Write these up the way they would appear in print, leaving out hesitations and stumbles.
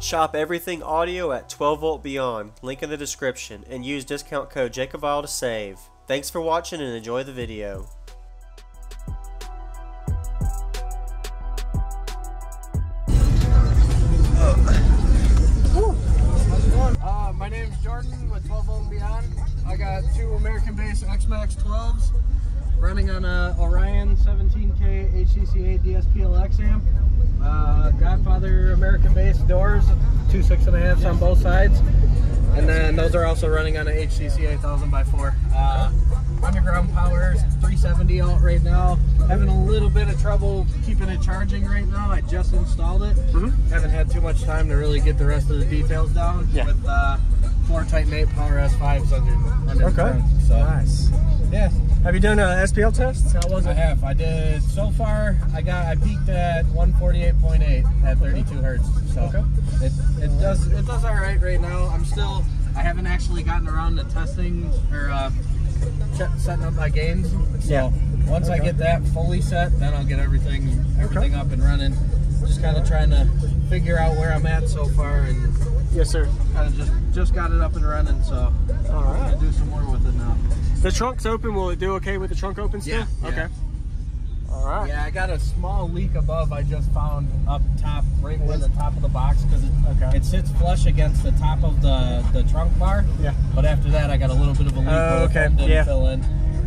Shop everything audio at 12 Volt Beyond, link in the description, and use discount code JACOBILE to save. Thanks for watching and enjoy the video. My name's Jordan with 12 Volt Beyond. I got two American-based X-Max 12s running on a Orion 17K HCCA DSP-LX amp. Godfather American-based doors, 2 6.5s on both sides. And then those are also running on a HCCA 1000x4. Underground power, 370 out right now. Having a little bit of trouble keeping it charging right now. I just installed it. Haven't had too much time to really get the rest of the details down. With 4 Titan 8 Power S5s under the trunk. So nice. Yeah. Have you done an SPL test? How was it? I have. I did so far. I peaked at 148.8 at 32 hertz. So it does all right now. I haven't actually gotten around to testing or setting up my gains. So once I get that fully set, then I'll get everything up and running. Just kind of trying to figure out where I'm at so far, and yes, sir. Kind of just got it up and running. So all right, I'm gonna do some more with it now. The trunk's open. Will it do okay with the trunk open still? Yeah. Okay. All right. Yeah, I got a small leak above. I just found up top, right where the top of the box, because it sits flush against the top of the trunk bar. Yeah. But after that, I got a little bit of a leak where the foam didn't fill in.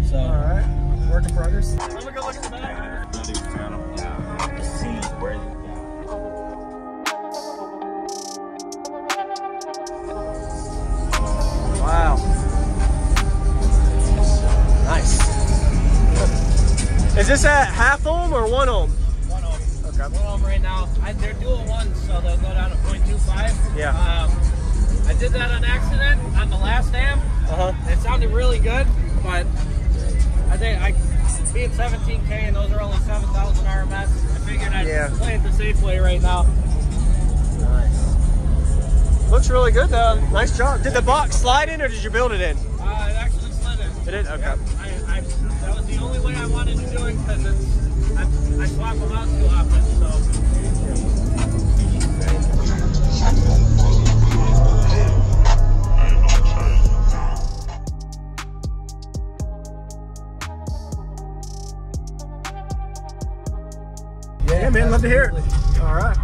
So. All right. Work in progress. Let me go look at the back. Wow. Nice. Is this at half ohm or 1 ohm? 1 ohm. Okay. 1 ohm right now. They're dual ones, so they'll go down to 0.25. Yeah. I did that on accident on the last amp. It sounded really good, but I think being 17K and those are only 7,000 RMS, I figured I'd play it the safe way right now. Nice. Looks really good though. Nice job. Did the box slide in or did you build it in? It actually slid in. It did? Okay. Yep. That was the only way I wanted to do it, because I swap them out too often. So. Yeah, man, love to hear it. All right.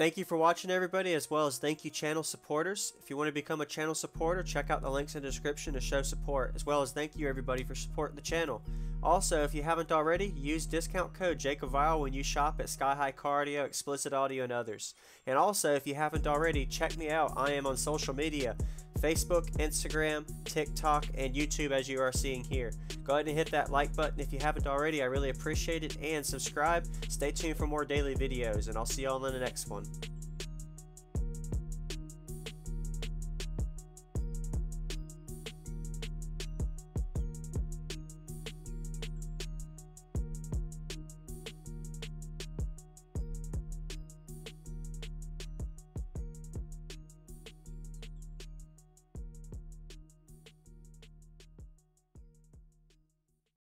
Thank you for watching, everybody, as well as thank you channel supporters. If you want to become a channel supporter, check out the links in the description to show support, as well as thank you everybody for supporting the channel. Also, if you haven't already, use discount code JACOBVILE when you shop at Sky High Car Audio, Explicit Audio, and others. And also, if you haven't already, check me out. I am on social media, Facebook, Instagram, TikTok, and YouTube, as you are seeing here. Go ahead and hit that like button if you haven't already. I really appreciate it. And subscribe. Stay tuned for more daily videos, and I'll see y'all in the next one.